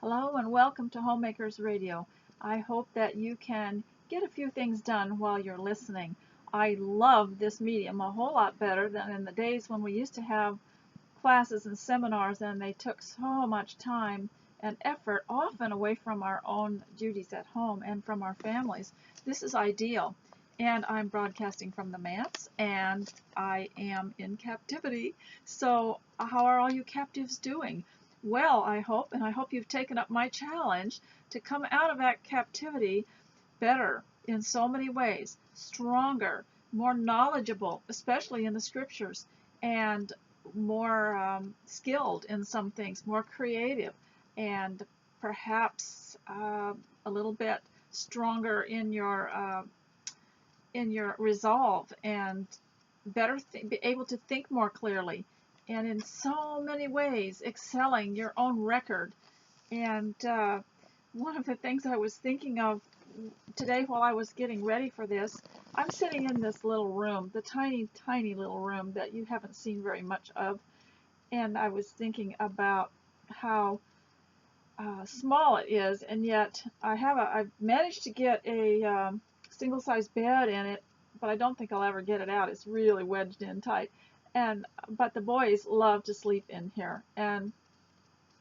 Hello and welcome to Homemakers Radio. I hope that you can get a few things done while you're listening. I love this medium a whole lot better than in the days when we used to have classes and seminars and they took so much time and effort, often away from our own duties at home and from our families. This is ideal. And I'm broadcasting from the manse and I am in captivity. So, how are all you captives doing? Well, I hope, and I hope you've taken up my challenge to come out of that captivity better in so many ways, stronger, more knowledgeable, especially in the scriptures, and more skilled in some things, more creative, and perhaps a little bit stronger in your resolve, and better be able to think more clearly, and in so many ways excelling your own record. And one of the things I was thinking of today while I was getting ready for this, I'm sitting in this little room, the tiny, tiny little room that you haven't seen very much of, and I was thinking about how small it is, and yet I've managed to get a single-size bed in it, but I don't think I'll ever get it out. It's really wedged in tight. But the boys love to sleep in here. And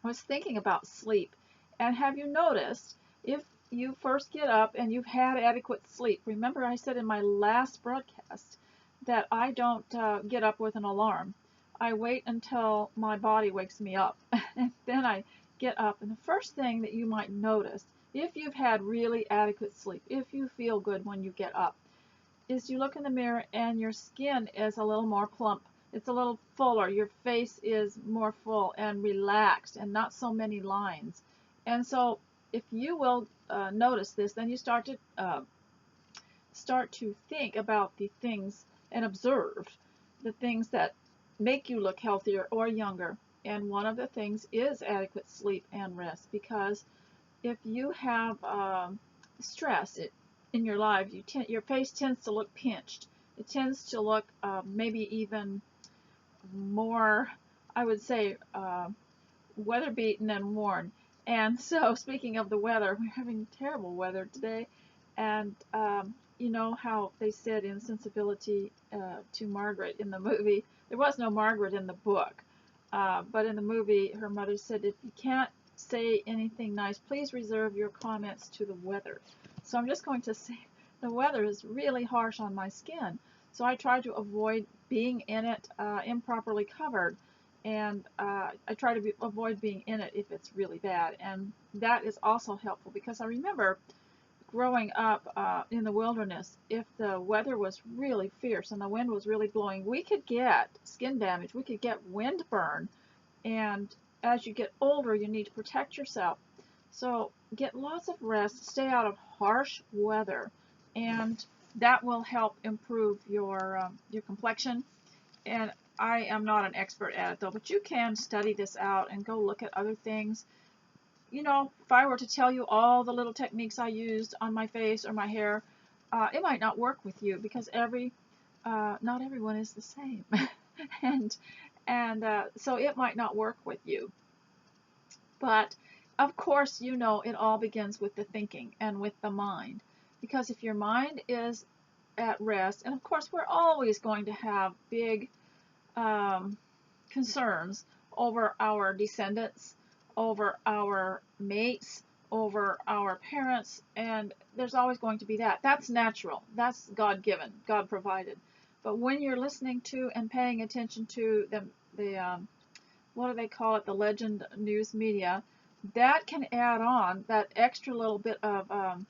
I was thinking about sleep. And have you noticed, if you first get up and you've had adequate sleep, remember I said in my last broadcast that I don't get up with an alarm. I wait until my body wakes me up, and then I get up. And the first thing that you might notice, if you've had really adequate sleep, if you feel good when you get up, is you look in the mirror and your skin is a little more plump. It's a little fuller. Your face is more full and relaxed and not so many lines. And so if you will notice this, then you start to think about the things and observe the things that make you look healthier or younger. And one of the things is adequate sleep and rest, because if you have stress in your life, your face tends to look pinched. It tends to look maybe even more, I would say, weather beaten and worn. And so, speaking of the weather, we're having terrible weather today. And you know how they said in Sensibility to Margaret in the movie, there was no Margaret in the book, but in the movie, her mother said, if you can't say anything nice, please reserve your comments to the weather. So I'm just going to say the weather is really harsh on my skin. So I try to avoid being in it improperly covered, and I try to avoid being in it if it's really bad. And that is also helpful, because I remember growing up in the wilderness, if the weather was really fierce and the wind was really blowing, we could get skin damage, we could get windburn. And as you get older, you need to protect yourself. So get lots of rest, stay out of harsh weather, and that will help improve your complexion. And I am not an expert at it though, but you can study this out and go look at other things. You know, if I were to tell you all the little techniques I used on my face or my hair, it might not work with you, because not everyone is the same. and so it might not work with you. But of course, you know, it all begins with the thinking and with the mind. Because if your mind is at rest, and of course we're always going to have big concerns over our descendants, over our mates, over our parents, and there's always going to be that. That's natural. That's God-given, God provided. But when you're listening to and paying attention to the what do they call it, the legend news media, that can add on that extra little bit of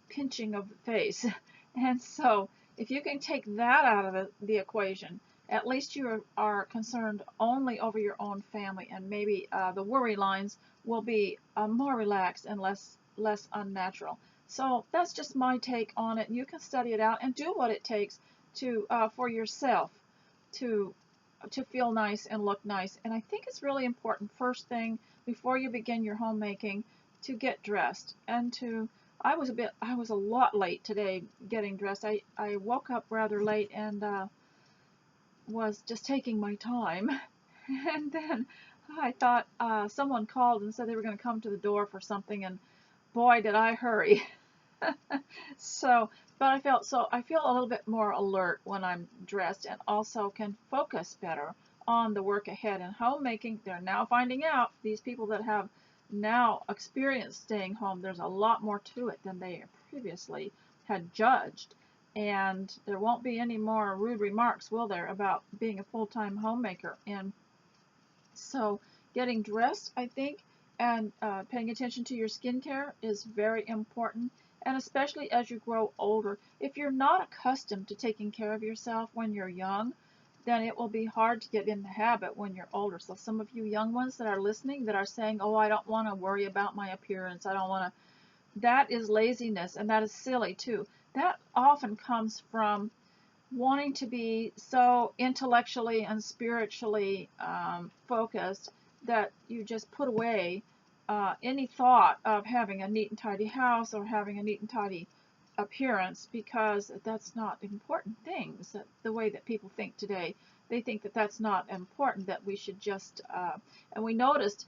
pinching of the face. And so if you can take that out of the equation, at least you are concerned only over your own family, and maybe the worry lines will be more relaxed and less unnatural. So that's just my take on it. You can study it out and do what it takes to for yourself to feel nice and look nice. And I think it's really important, first thing before you begin your homemaking, to get dressed. And I was a lot late today getting dressed. I woke up rather late and was just taking my time. And then I thought someone called and said they were going to come to the door for something, and boy, did I hurry. So, but I feel a little bit more alert when I'm dressed, and also can focus better on the work ahead. And homemaking, they're now finding out, these people that have now experienced staying home, there's a lot more to it than they previously had judged. And there won't be any more rude remarks, will there, about being a full-time homemaker? And so getting dressed, I think, and paying attention to your skincare is very important. And especially as you grow older, if you're not accustomed to taking care of yourself when you're young, then it will be hard to get in the habit when you're older. So some of you young ones that are listening that are saying, oh, I don't want to worry about my appearance, I don't want to, that is laziness, and that is silly too. That often comes from wanting to be so intellectually and spiritually focused that you just put away any thought of having a neat and tidy house or having a neat and tidy appearance, because that's not important things. The way that people think today, they think that that's not important, that we should just, and we noticed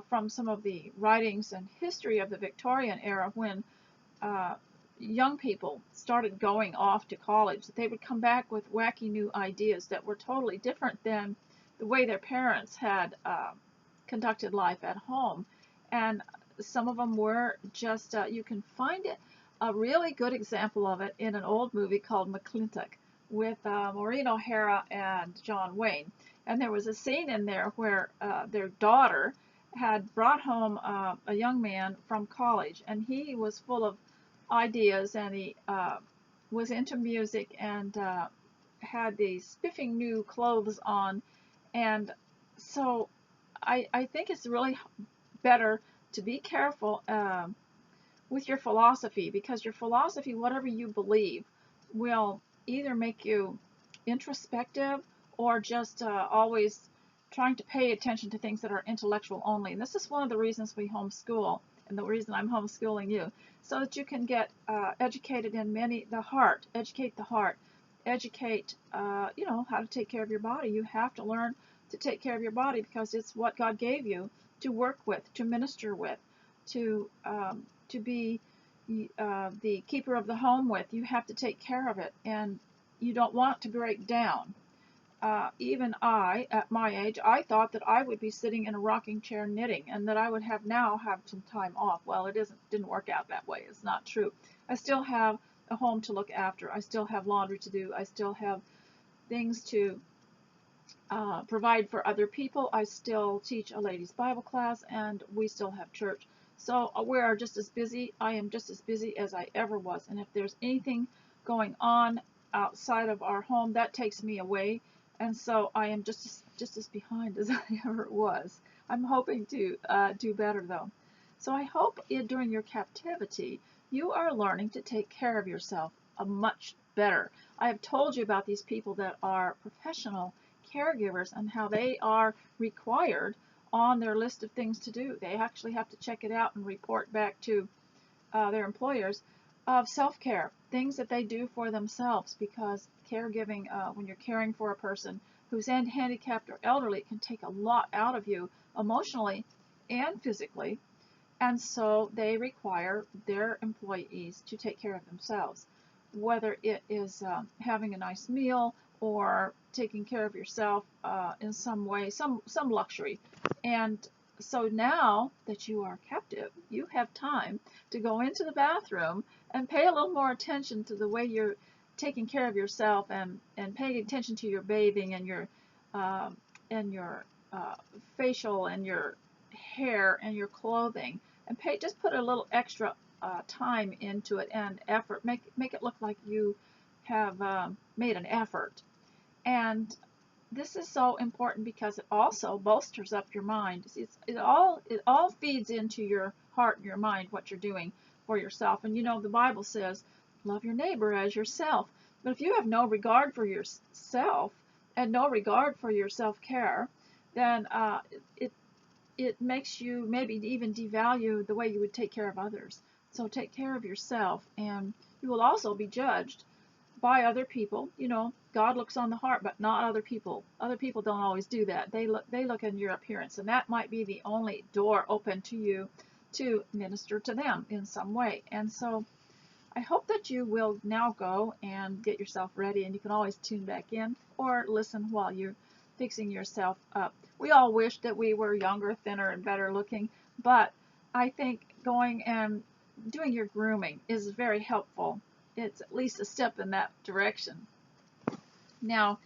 from some of the writings and history of the Victorian era, when uh, young people started going off to college, that they would come back with wacky new ideas that were totally different than the way their parents had conducted life at home. And some of them were just, you can find it, a really good example of it in an old movie called McClintock with Maureen O'Hara and John Wayne. And there was a scene in there where their daughter had brought home a young man from college, and he was full of ideas, and he was into music, and had these spiffing new clothes on. And so I think it's really better to be careful with your philosophy, because your philosophy, whatever you believe, will either make you introspective or just always trying to pay attention to things that are intellectual only. And this is one of the reasons we homeschool, and the reason I'm homeschooling you, so that you can get educated in the heart, educate the heart, educate, how to take care of your body. You have to learn to take care of your body, because it's what God gave you to work with, to minister with, to be the keeper of the home with. You have to take care of it, and you don't want to break down. Even I, at my age, I thought that I would be sitting in a rocking chair knitting, and that I would have some time off. Well, didn't work out that way. It's not true. I still have a home to look after. I still have laundry to do. I still have things to provide for other people. I still teach a ladies' Bible class, and we still have church. So we are just as busy. I am just as busy as I ever was. And if there's anything going on outside of our home, that takes me away. And so I am just as behind as I ever was. I'm hoping to do better, though. So I hope during your captivity, you are learning to take care of yourself much better. I have told you about these people that are professional caregivers and how they are required on their list of things to do. They actually have to check it out and report back to their employers of self-care, things that they do for themselves, because caregiving, when you're caring for a person who's handicapped or elderly, can take a lot out of you emotionally and physically. And so they require their employees to take care of themselves, whether it is having a nice meal or taking care of yourself in some way, some luxury. And so now that you are captive, you have time to go into the bathroom and pay a little more attention to the way you're taking care of yourself, and paying attention to your bathing and your uh, facial and your hair and your clothing, and just put a little extra time into it and effort. Make it look like you have made an effort. And this is so important because it also bolsters up your mind. It all feeds into your heart and your mind, what you're doing for yourself. And the Bible says, love your neighbor as yourself. But if you have no regard for yourself and no regard for your self-care, then it makes you maybe even devalue the way you would take care of others. So take care of yourself, and you will also be judged by other people. You know, God looks on the heart, but not other people. Other people don't always do that. They look in your appearance, and that might be the only door open to you to minister to them in some way. And so I hope that you will now go and get yourself ready, and you can always tune back in or listen while you're fixing yourself up. We all wish that we were younger, thinner, and better looking, but I think going and doing your grooming is very helpful. It's at least a step in that direction. Now,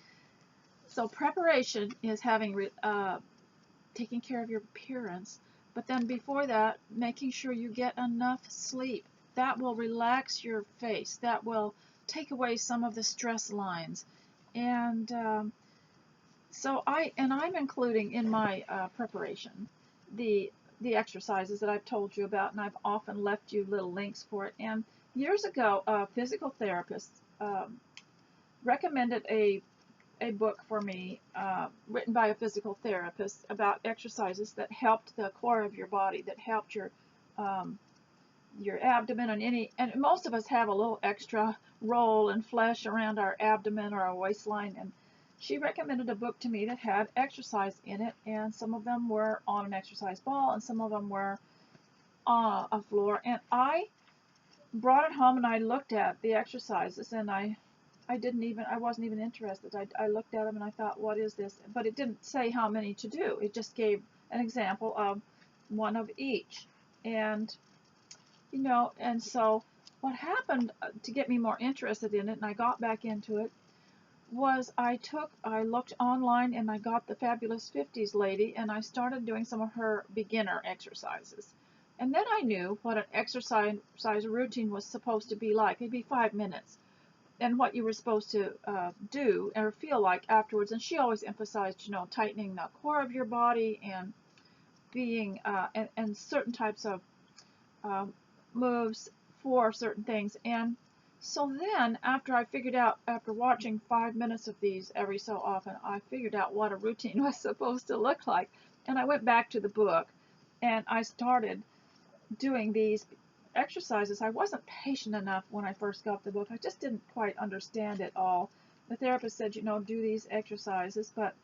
so preparation is taking care of your appearance, but then before that, making sure you get enough sleep. That will relax your face. That will take away some of the stress lines. And I'm including in my preparation the exercises that I've told you about, and I've often left you little links for it. And years ago, a physical therapist recommended a book for me, written by a physical therapist, about exercises that helped the core of your body, that helped your abdomen, and most of us have a little extra roll and flesh around our abdomen or our waistline, and she recommended a book to me that had exercise in it, and some of them were on an exercise ball and some of them were on a floor, and I brought it home and I looked at the exercises, and I wasn't even interested. I looked at them and I thought, what is this? But it didn't say how many to do. It just gave an example of one of each. And and so what happened to get me more interested in it, and I got back into it, was I looked online and I got the Fabulous 50s lady, and I started doing some of her beginner exercises. And then I knew what an exercise routine was supposed to be like. It'd be 5 minutes, and what you were supposed to do or feel like afterwards. And she always emphasized, tightening the core of your body and being and certain types of moves for certain things. And so then, after watching 5 minutes of these every so often, I figured out what a routine was supposed to look like. And I went back to the book and I started doing these exercises. I wasn't patient enough when I first got the book. I just didn't quite understand it all. The therapist said, do these exercises, but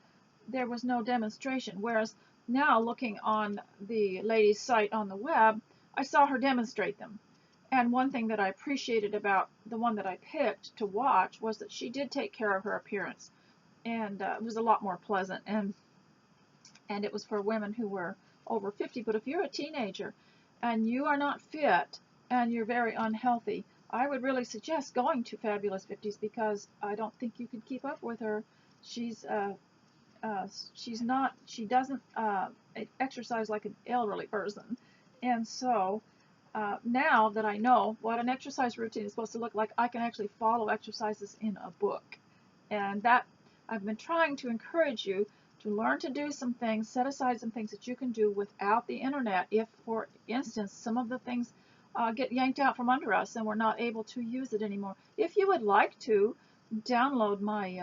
there was no demonstration. Whereas now, looking on the lady's site on the web, I saw her demonstrate them. And one thing that I appreciated about the one that I picked to watch was that she did take care of her appearance, and it was a lot more pleasant. And it was for women who were over 50. But if you're a teenager and you are not fit and you're very unhealthy, I would really suggest going to Fabulous 50s, because I don't think you could keep up with her. She doesn't exercise like an elderly person. And so now that I know what an exercise routine is supposed to look like, I can actually follow exercises in a book. And that I've been trying to encourage you to learn to do some things, set aside some things that you can do without the internet. If, for instance, some of the things get yanked out from under us and we're not able to use it anymore. If you would like to download my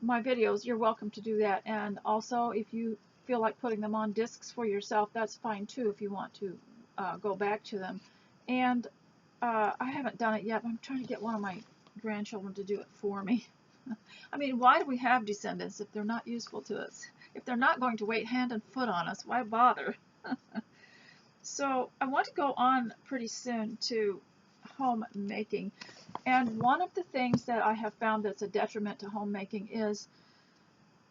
my videos, you're welcome to do that. And also, if you feel like putting them on discs for yourself, that's fine too, if you want to go back to them. And I haven't done it yet, but I'm trying to get one of my grandchildren to do it for me. I mean, why do we have descendants if they're not useful to us? If they're not going to wait hand and foot on us, why bother? So I want to go on pretty soon to homemaking. And one of the things that I have found that's a detriment to homemaking is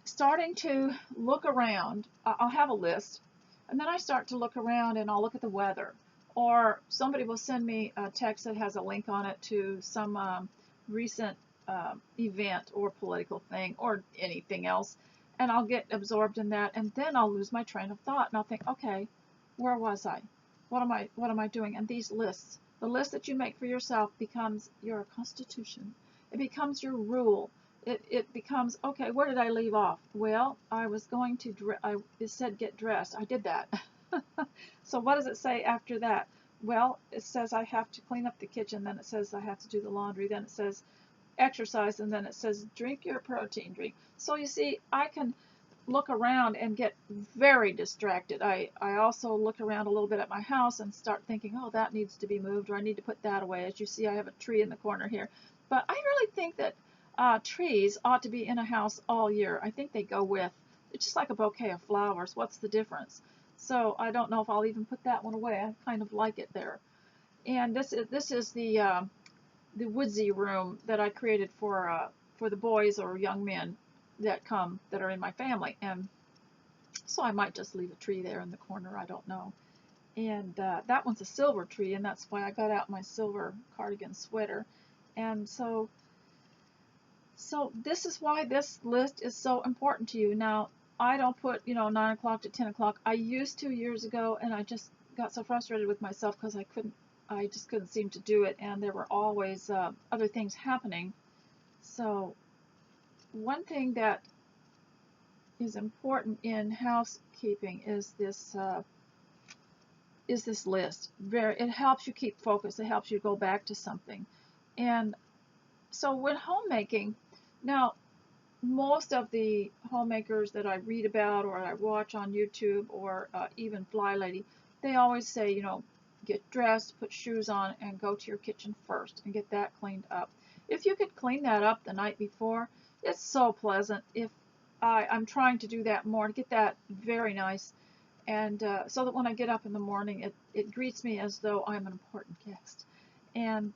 starting to look around. I'll have a list, and then I start to look around and I'll look at the weather. Or somebody will send me a text that has a link on it to some recent event or political thing or anything else, and I'll get absorbed in that, and then I'll lose my train of thought, and I'll think, okay, where was I? What am I doing? And these lists, the list that you make for yourself, becomes your constitution. It becomes your rule. It becomes, okay, where did I leave off? Well, I was going to it said get dressed. I did that. So what does it say after that? Well, it says I have to clean up the kitchen, then it says I have to do the laundry, then it says exercise, and then it says drink your protein drink. So you see, I can look around and get very distracted. I also look around a little bit at my house and start thinking, oh, that needs to be moved, or I need to put that away. As you see, I have a tree in the corner here. But I really think that trees ought to be in a house all year. I think they go with, it's just like a bouquet of flowers. What's the difference? So I don't know if I'll even put that one away. I kind of like it there. And this is the woodsy room that I created for the boys or young men that come that are in my family. And so I might just leave a tree there in the corner. I don't know. And that one's a silver tree, and that's why I got out my silver cardigan sweater. And so this is why this list is so important to you. Now, I don't put, 9 o'clock to 10 o'clock. I used to years ago, and I just got so frustrated with myself because I just couldn't seem to do it, and there were always other things happening. So one thing that is important in housekeeping is this list. It helps you keep focus. It helps you go back to something. And so when homemaking, now most of the homemakers that I read about or I watch on YouTube or even Fly Lady, they always say, get dressed, put shoes on, and go to your kitchen first and get that cleaned up. If you could clean that up the night before, it's so pleasant. If I'm trying to do that more to get that very nice, and so that when I get up in the morning, it greets me as though I'm an important guest. And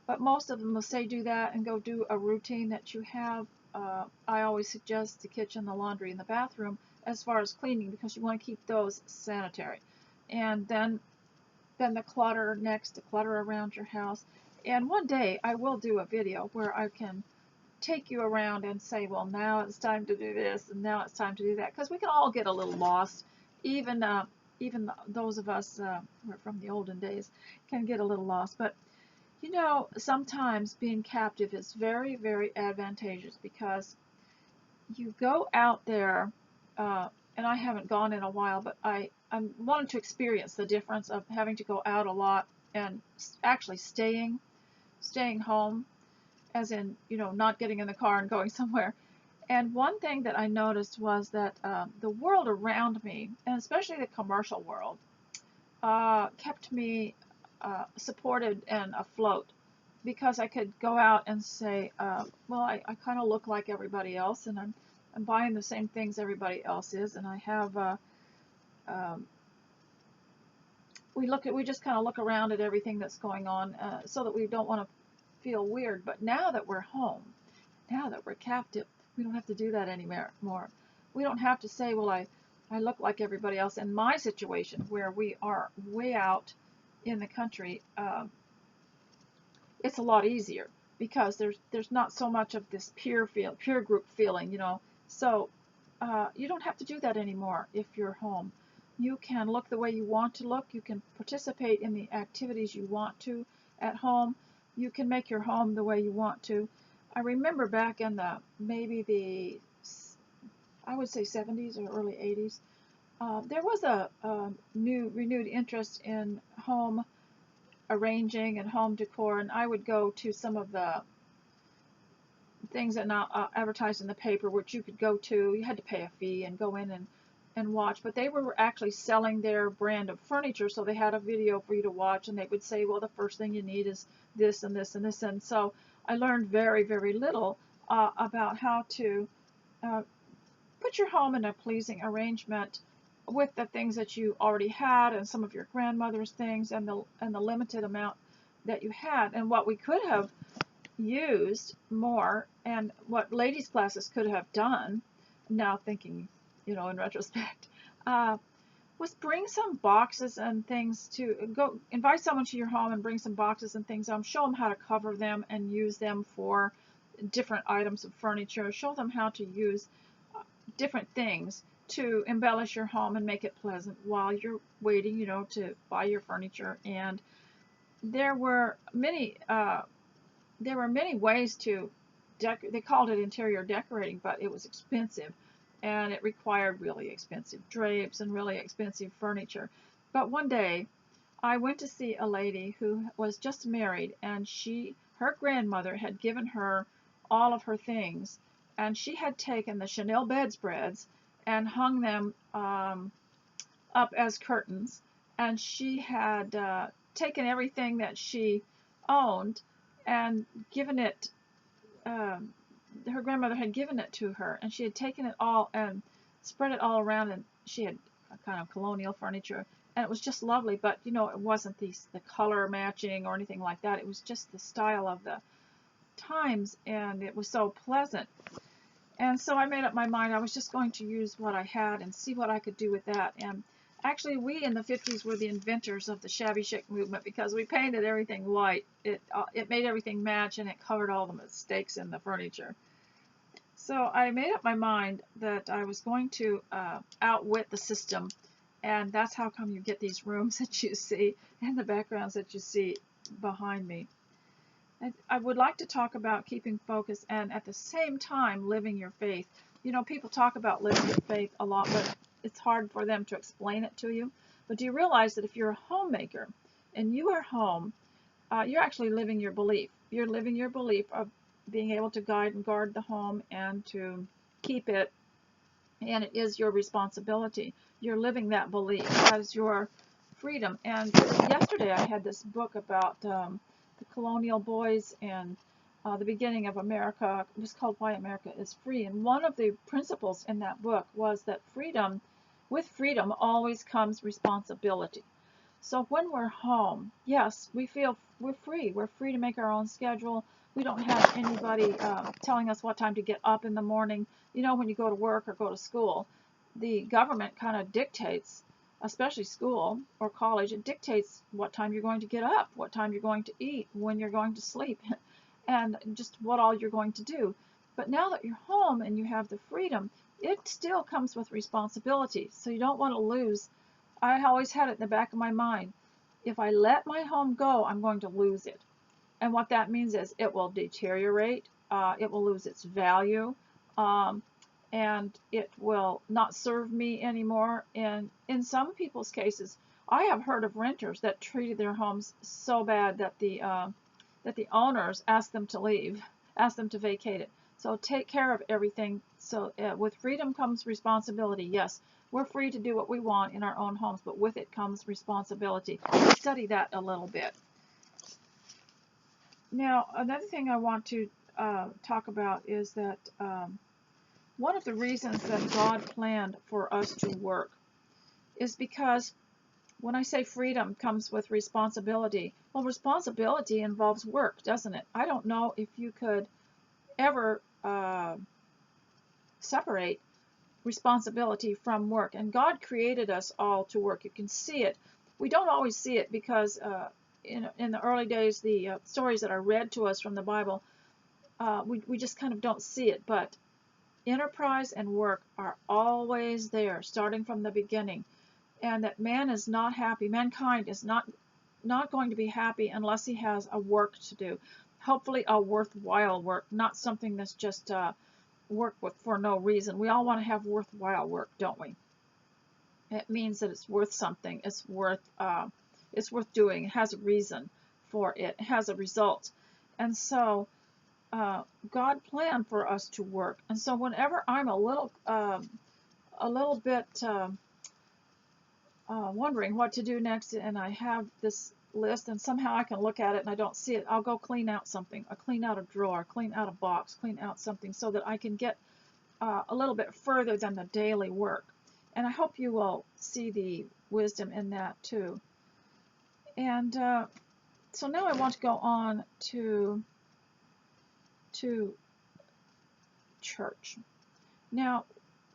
but most of them will say do that and go do a routine that you have. I always suggest the kitchen, the laundry, and the bathroom as far as cleaning because you want to keep those sanitary. And then the clutter next, the clutter around your house. And one day I will do a video where I can take you around and say, well, now it's time to do this and now it's time to do that, because we can all get a little lost. Even those of us who are from the olden days can get a little lost. But sometimes being captive is very, very advantageous because you go out there, and I haven't gone in a while, but I'm wanting to experience the difference of having to go out a lot and actually staying home, as in, not getting in the car and going somewhere. And one thing that I noticed was that the world around me, and especially the commercial world, kept me supported and afloat, because I could go out and say, well, I kind of look like everybody else, and I'm buying the same things everybody else is, and I have um, we just kind of look around at everything that's going on, so that we don't want to feel weird. But now that we're home, now that we're captive, we don't have to do that anymore. We don't have to say, well, I look like everybody else. In my situation, where we are way out in the country, it's a lot easier because there's not so much of this peer group feeling, So you don't have to do that anymore if you're home. You can look the way you want to look. You can participate in the activities you want to at home. You can make your home the way you want to. I remember back in I would say 70s or early 80s, there was a renewed interest in home arranging and home decor, and I would go to some of the things that now advertised in the paper, which you could go to. You had to pay a fee and go in and watch, but they were actually selling their brand of furniture, so they had a video for you to watch, and they would say, well, the first thing you need is this and this and this. And so I learned very, very little about how to put your home in a pleasing arrangement with the things that you already had and some of your grandmother's things and the limited amount that you had. And what we could have used more, and what ladies' classes could have done, now thinking, in retrospect, was bring some boxes and things to go invite someone to your home and bring some boxes and things home, show them how to cover them and use them for different items of furniture, show them how to use different things to embellish your home and make it pleasant while you're waiting, to buy your furniture. And there were many ways to they called it interior decorating, but it was expensive, and it required really expensive drapes and really expensive furniture. But one day I went to see a lady who was just married, and her grandmother had given her all of her things, and she had taken the Chanel bedspreads and hung them up as curtains, and she had taken everything that she owned and given it, her grandmother had given it to her, and she had taken it all and spread it all around, and she had a kind of colonial furniture, and it was just lovely. But you know, it wasn't the color matching or anything like that. It was just the style of the times, and it was so pleasant. And so I made up my mind I was just going to use what I had and see what I could do with that. And actually, we in the 50s were the inventors of the shabby chic movement, because we painted everything white. It made everything match, and it covered all the mistakes in the furniture. So I made up my mind that I was going to outwit the system, and that's how come you get these rooms that you see and the backgrounds that you see behind me. I would like to talk about keeping focus and at the same time living your faith. You know, people talk about living your faith a lot, but it's hard for them to explain it to you. But do you realize that if you're a homemaker and you are home, you're actually living your belief. You're living your belief of being able to guide and guard the home and to keep it, and it is your responsibility. You're living that belief as your freedom. And yesterday I had this book about the colonial boys and the beginning of America. It was called Why America is Free. And one of the principles in that book was that with freedom always comes responsibility. So when we're home, yes, we feel we're free. We're free to make our own schedule. We don't have anybody telling us what time to get up in the morning. You know, when you go to work or go to school, the government kind of dictates, especially school or college, it dictates what time you're going to get up, what time you're going to eat, when you're going to sleep, and just what all you're going to do. But now that you're home and you have the freedom, it still comes with responsibility. So you don't want to lose. I always had it in the back of my mind. If I let my home go, I'm going to lose it. And what that means is it will deteriorate, it will lose its value, and it will not serve me anymore. And in some people's cases, I have heard of renters that treated their homes so bad that the owners asked them to leave, asked them to vacate it. So take care of everything. So with freedom comes responsibility. Yes, we're free to do what we want in our own homes, but with it comes responsibility. Study that a little bit. Now, another thing I want to talk about is that one of the reasons that God planned for us to work is because when I say freedom comes with responsibility, well, responsibility involves work, doesn't it? I don't know if you could ever separate responsibility from work. And God created us all to work. You can see it. We don't always see it because in the early days, the stories that are read to us from the Bible, we just kind of don't see it. But enterprise and work are always there, starting from the beginning. And that man is not happy. Mankind is not going to be happy unless he has a work to do. Hopefully a worthwhile work, not something that's just work for no reason. We all want to have worthwhile work, don't we? It means that it's worth something. It's worth doing. It has a reason for it. It has a result. And so God planned for us to work. And so whenever I'm a little bit wondering what to do next, and I have this list, and somehow I can look at it and I don't see it, I'll go clean out something. I'll clean out a drawer, clean out a box, clean out something so that I can get a little bit further than the daily work. And I hope you will see the wisdom in that too. And so now I want to go on to church. Now,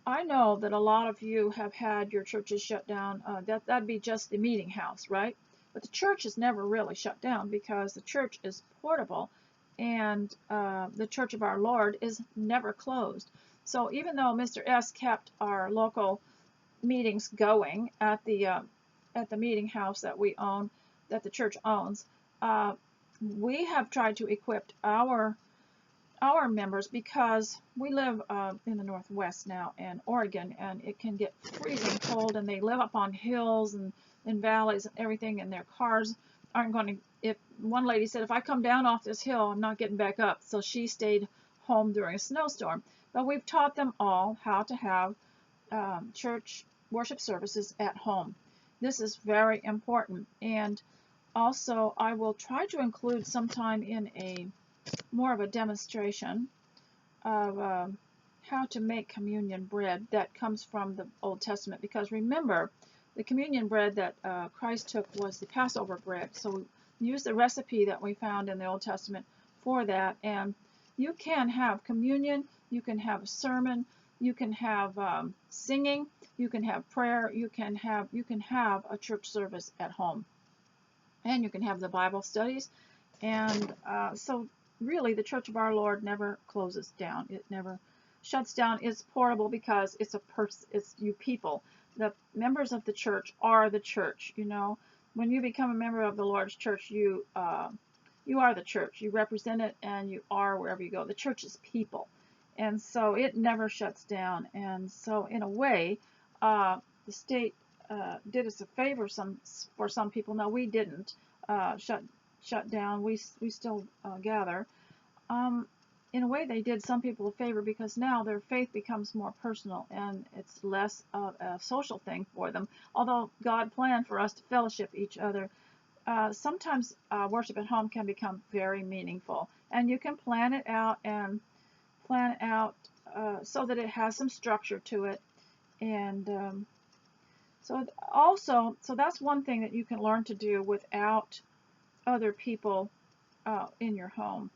I know that a lot of you have had your churches shut down. That'd be just the meeting house, right? But the church is never really shut down because the church is portable, and the Church of Our Lord is never closed. So even though Mr. S kept our local meetings going at the meeting house that we own, that the church owns, we have tried to equip our members, because we live in the Northwest now in Oregon, and it can get freezing cold, and they live up on hills and in valleys and everything, and their cars aren't going to, if one lady said, if I come down off this hill, I'm not getting back up, so she stayed home during a snowstorm. But we've taught them all how to have church worship services at home. This is very important, and also, I will try to include sometime in a more of a demonstration of how to make communion bread that comes from the Old Testament. Because remember, the communion bread that Christ took was the Passover bread. So we use the recipe that we found in the Old Testament for that. And you can have communion, you can have a sermon, you can have singing, you can have prayer, you can have a church service at home, and you can have the Bible studies. And so really the Church of our Lord never closes down. It never shuts down. It's portable because it's it's you people. The members of the church are the church. You know, when you become a member of the Lord's church, you are the church. You represent it, and you are wherever you go. The church is people, and so it never shuts down. And so in a way, the state did us a favor for some people. No, we didn't shut down. We still gather. In a way, they did some people a favor, because now their faith becomes more personal and it's less of a social thing for them. Although God planned for us to fellowship each other, sometimes worship at home can become very meaningful, and you can plan it out so that it has some structure to it. And so that's one thing that you can learn to do without other people in your home.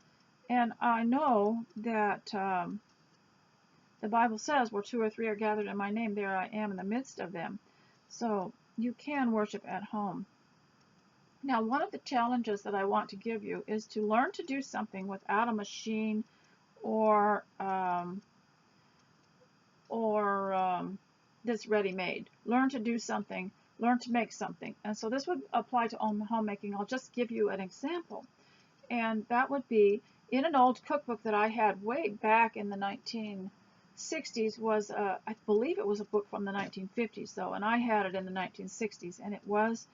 And I know that the Bible says, where 2 or 3 are gathered in my name, there I am in the midst of them. So you can worship at home. Now, one of the challenges that I want to give you is to learn to do something without a machine or that's ready-made. Learn to do something. Learn to make something. And so this would apply to homemaking. I'll just give you an example. And that would be, in an old cookbook that I had way back in the 1960s, was I believe it was a book from the 1950s though, and I had it in the 1960s, and it was,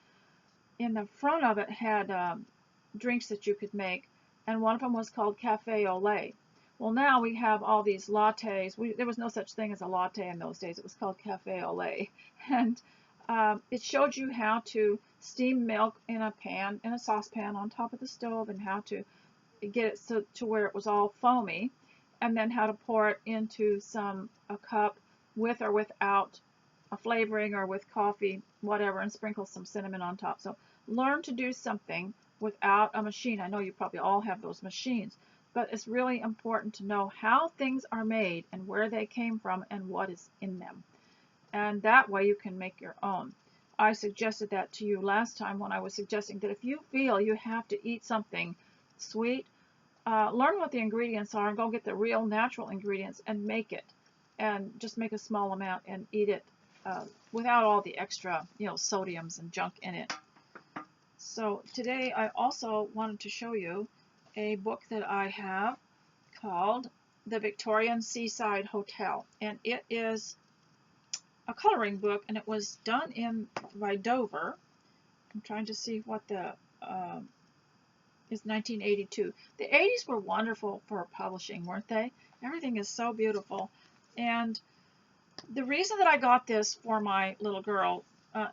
in the front of it had drinks that you could make, and one of them was called Cafe au lait. Well, now we have all these lattes. There was no such thing as a latte in those days. It was called Cafe au lait. And it showed you how to steam milk in a pan, in a saucepan on top of the stove, and how to get it to where it was all foamy, and then how to pour it into a cup with or without a flavoring, or with coffee, whatever, and sprinkle some cinnamon on top. So learn to do something without a machine. I know you probably all have those machines, but it's really important to know how things are made and where they came from and what is in them. And that way you can make your own. I suggested that to you last time when I was suggesting that if you feel you have to eat something sweet, learn what the ingredients are and go get the real natural ingredients and make it. And just make a small amount and eat it without all the extra, sodiums and junk in it. So today I also wanted to show you a book that I have called The Victorian Seaside Hotel. And it is a coloring book, and it was done by Dover. I'm trying to see what the is 1982. The 80s were wonderful for publishing, weren't they? Everything is so beautiful. And the reason that I got this for my little girl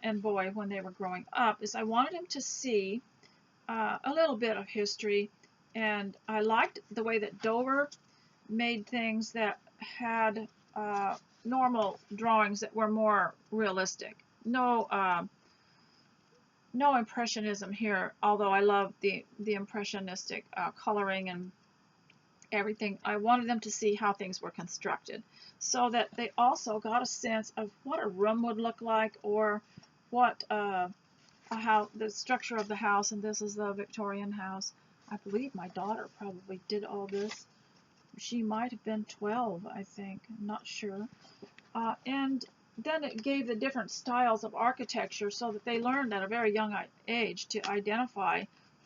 and boy when they were growing up is I wanted them to see a little bit of history, and I liked the way that Dover made things that had normal drawings that were more realistic. No impressionism here, although I love the impressionistic coloring and everything. I wanted them to see how things were constructed, so that they also got a sense of what a room would look like, or what how the structure of the house. And this is the Victorian house. I believe my daughter probably did all this. She might have been 12, I think. I'm not sure. And then it gave the different styles of architecture, so that they learned at a very young age to identify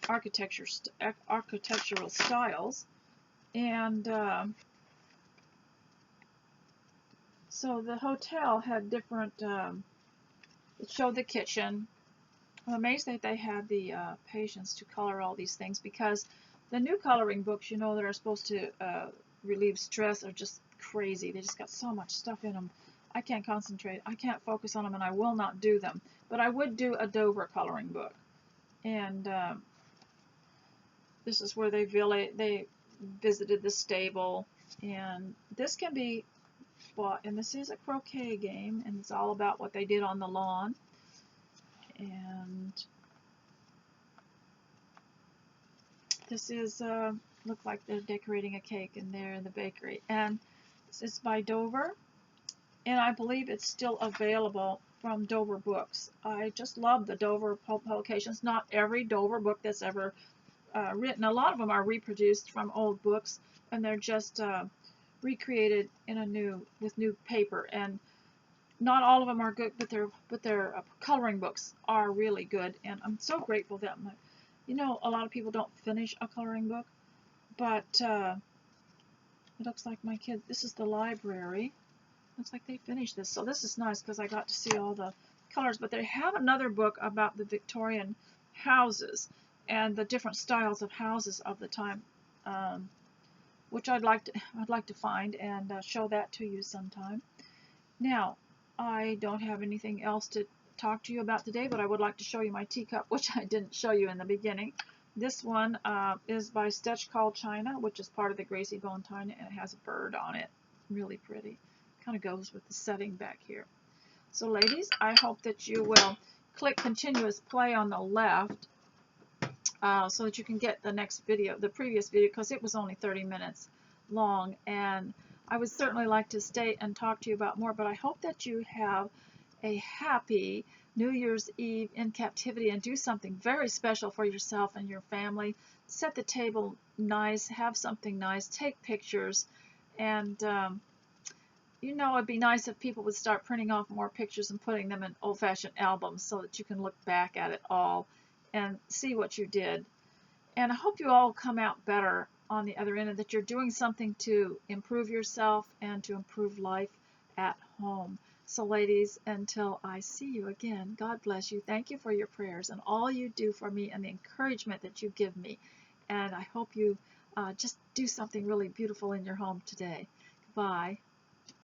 architectural styles. And so the hotel had different, it showed the kitchen. I'm amazed that they had the patience to color all these things, because the new coloring books, that are supposed to relieve stress, are just crazy. They just got so much stuff in them. I can't concentrate. I can't focus on them, and I will not do them. But I would do a Dover coloring book. And this is where they visited the stable. And this can be bought, and this is a croquet game, and it's all about what they did on the lawn. And this is look like they're decorating a cake in there in the bakery. And this is by Dover, and I believe it's still available from Dover Books. I just love the Dover publications. Not every Dover book that's ever written. A lot of them are reproduced from old books, and they're just recreated in with new paper. And not all of them are good, but their coloring books are really good. And I'm so grateful that a lot of people don't finish a coloring book, but it looks like my kids. This is the library. Looks like they finished this, so this is nice because I got to see all the colors. But they have another book about the Victorian houses and the different styles of houses of the time, which I'd like to find and show that to you sometime. Now, I don't have anything else to talk to you about today, but I would like to show you my teacup, which I didn't show you in the beginning. This one is by Stitch Called China, which is part of the Gracie Bone China, and it has a bird on it. Really pretty. Kind of goes with the setting back here. So ladies, I hope that you will click continuous play on the left so that you can get the next video, the previous video, because it was only 30 minutes long, and I would certainly like to stay and talk to you about more, but I hope that you have a happy New Year's Eve in captivity and do something very special for yourself and your family. Set the table nice, have something nice, take pictures, and it'd be nice if people would start printing off more pictures and putting them in old-fashioned albums so that you can look back at it all and see what you did. And I hope you all come out better on the other end, and that you're doing something to improve yourself and to improve life at home. So ladies, until I see you again, God bless you. Thank you for your prayers and all you do for me and the encouragement that you give me. And I hope you just do something really beautiful in your home today. Goodbye.